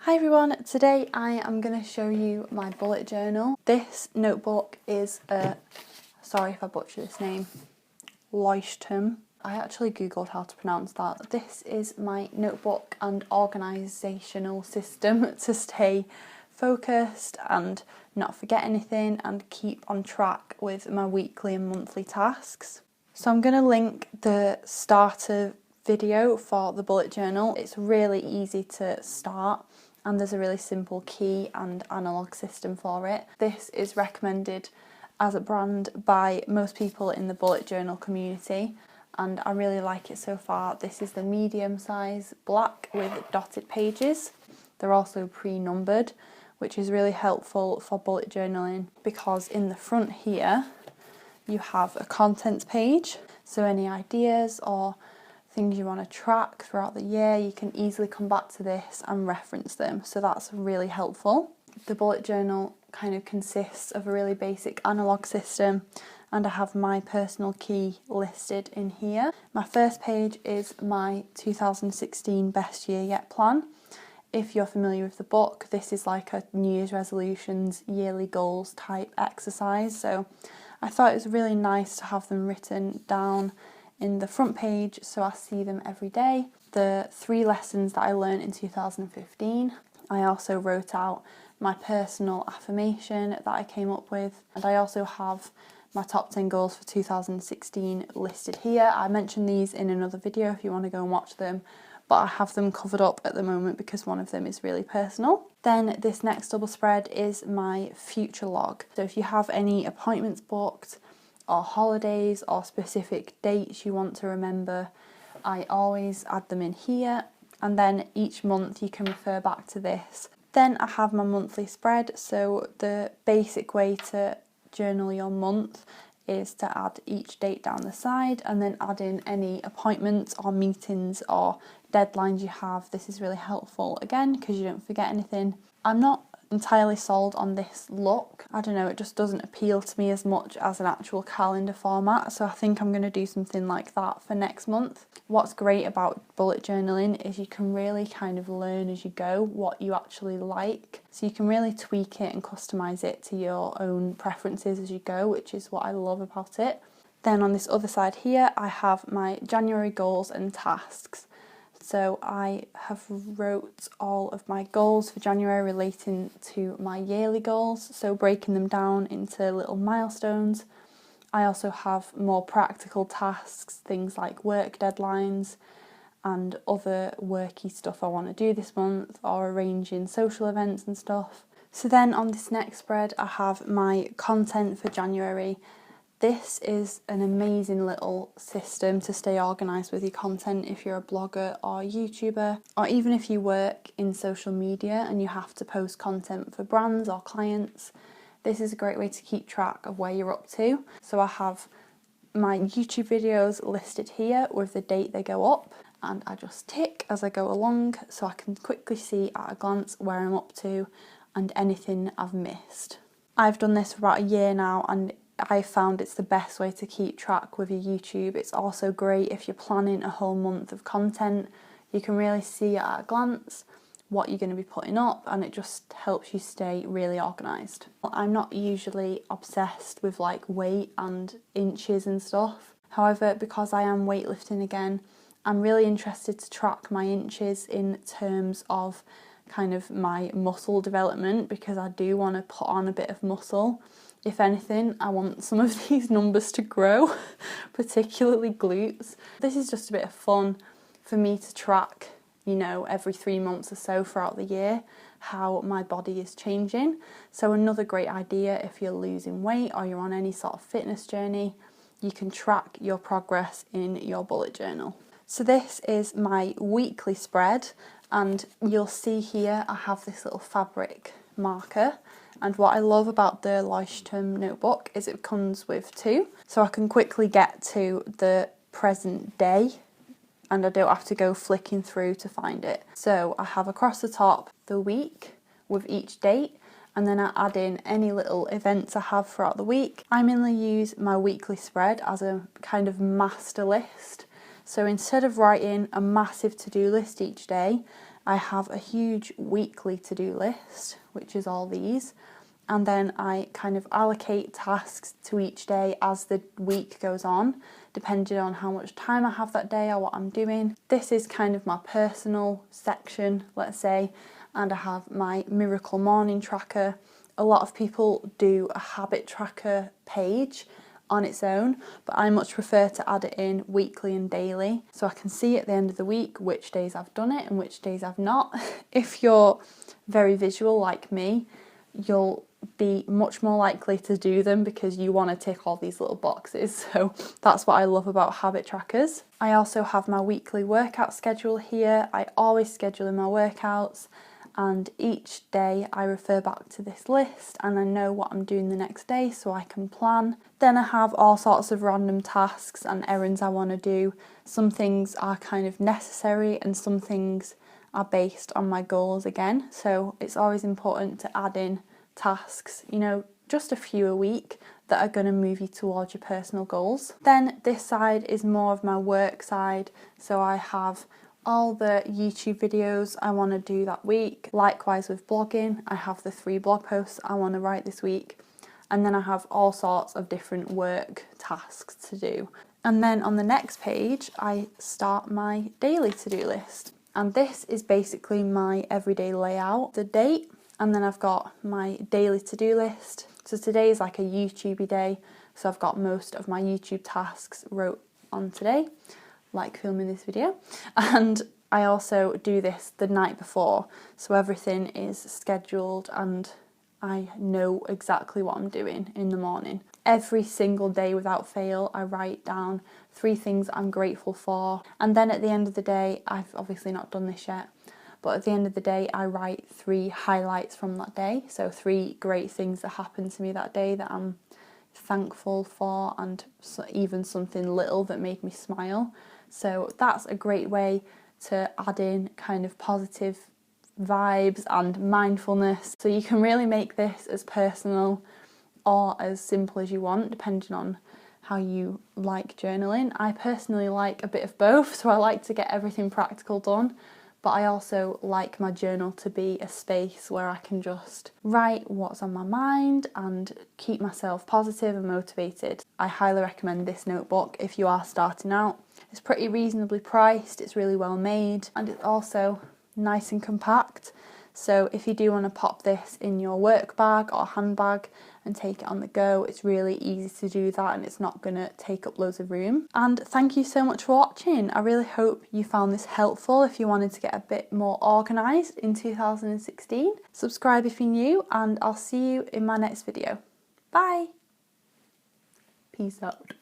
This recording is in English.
Hi everyone, today I am going to show you my bullet journal. This notebook is sorry if I butcher this name, Leuchtturm. I actually googled how to pronounce that. This is my notebook and organisational system to stay focused and not forget anything and keep on track with my weekly and monthly tasks. So I'm going to link the starter video for the bullet journal. It's really easy to start and there's a really simple key and analogue system for it. This is recommended as a brand by most people in the bullet journal community and I really like it so far. This is the medium size black with dotted pages. They're also pre-numbered, which is really helpful for bullet journaling because in the front here you have a contents page, so any ideas or things you want to track throughout the year, you can easily come back to this and reference them, so that's really helpful. The bullet journal kind of consists of a really basic analogue system and I have my personal key listed in here. My first page is my 2016 best year yet plan. If you're familiar with the book, this is like a New Year's resolutions, yearly goals type exercise, so I thought it was really nice to have them written down in the front page so I see them every day. The 3 lessons that I learned in 2015. I also wrote out my personal affirmation that I came up with, and I also have my top 10 goals for 2016 listed here. I mentioned these in another video if you want to go and watch them, but I have them covered up at the moment because one of them is really personal. Then this next double spread is my future log. So if you have any appointments booked or holidays or specific dates you want to remember, I always add them in here, and then each month you can refer back to this. Then I have my monthly spread, so the basic way to journal your month is to add each date down the side and then add in any appointments or meetings or deadlines you have. This is really helpful again because you don't forget anything. I'm not entirely sold on this look. I don't know, it just doesn't appeal to me as much as an actual calendar format, so I think I'm going to do something like that for next month. What's great about bullet journaling is you can really kind of learn as you go what you actually like, so you can really tweak it and customise it to your own preferences as you go, which is what I love about it. Then on this other side here I have my January goals and tasks. So I have wrote all of my goals for January relating to my yearly goals, so breaking them down into little milestones. I also have more practical tasks, things like work deadlines and other worky stuff I want to do this month, or arranging social events and stuff. So then on this next spread I have my content for January. This is an amazing little system to stay organised with your content if you're a blogger or YouTuber, or even if you work in social media and you have to post content for brands or clients. This is a great way to keep track of where you're up to. So I have my YouTube videos listed here with the date they go up, and I just tick as I go along so I can quickly see at a glance where I'm up to and anything I've missed. I've done this for about a year now and I found it's the best way to keep track with your YouTube. It's also great if you're planning a whole month of content. You can really see at a glance what you're going to be putting up and it just helps you stay really organised. I'm not usually obsessed with like weight and inches and stuff. However, because I am weightlifting again, I'm really interested to track my inches in terms of kind of my muscle development, because I do want to put on a bit of muscle. If anything, I want some of these numbers to grow, particularly glutes. This is just a bit of fun for me to track, you know, every 3 months or so throughout the year, how my body is changing. So another great idea if you're losing weight or you're on any sort of fitness journey, you can track your progress in your bullet journal. So this is my weekly spread, and you'll see here I have this little fabric marker. And what I love about the Leuchtturm notebook is it comes with 2, so I can quickly get to the present day and I don't have to go flicking through to find it. So I have across the top the week with each date, and then I add in any little events I have throughout the week. I mainly use my weekly spread as a kind of master list. So instead of writing a massive to-do list each day, I have a huge weekly to-do list, which is all these, and then I kind of allocate tasks to each day as the week goes on, depending on how much time I have that day or what I'm doing. This is kind of my personal section, let's say, and I have my Miracle Morning Tracker. A lot of people do a habit tracker page on its own, but I much prefer to add it in weekly and daily, so I can see at the end of the week which days I've done it and which days I've not. If you're very visual like me, you'll be much more likely to do them because you want to tick all these little boxes. So that's what I love about habit trackers. I also have my weekly workout schedule here. I always schedule in my workouts, and each day I refer back to this list and I know what I'm doing the next day so I can plan. Then I have all sorts of random tasks and errands I want to do. Some things are kind of necessary and some things are based on my goals again. So it's always important to add in tasks, you know, just a few a week that are going to move you towards your personal goals. Then this side is more of my work side. So I have all the YouTube videos I want to do that week. Likewise with blogging, I have the 3 blog posts I want to write this week. And then I have all sorts of different work tasks to do. And then on the next page, I start my daily to-do list. And this is basically my everyday layout. The date, and then I've got my daily to-do list. So today is like a YouTubey day. So I've got most of my YouTube tasks wrote on today, like filming this video. And I also do this the night before, so everything is scheduled and I know exactly what I'm doing in the morning. Every single day without fail, I write down 3 things I'm grateful for, and then at the end of the day, I've obviously not done this yet, but at the end of the day I write 3 highlights from that day, so 3 great things that happened to me that day that I'm thankful for, and even something little that made me smile. So that's a great way to add in kind of positive vibes and mindfulness. So you can really make this as personal or as simple as you want, depending on how you like journaling. I personally like a bit of both, so I like to get everything practical done, but I also like my journal to be a space where I can just write what's on my mind and keep myself positive and motivated. I highly recommend this notebook if you are starting out. It's pretty reasonably priced, it's really well made, and it's also nice and compact. So if you do want to pop this in your work bag or handbag and take it on the go, it's really easy to do that and it's not going to take up loads of room. And thank you so much for watching. I really hope you found this helpful if you wanted to get a bit more organised in 2016. Subscribe if you're new, and I'll see you in my next video. Bye! Peace out.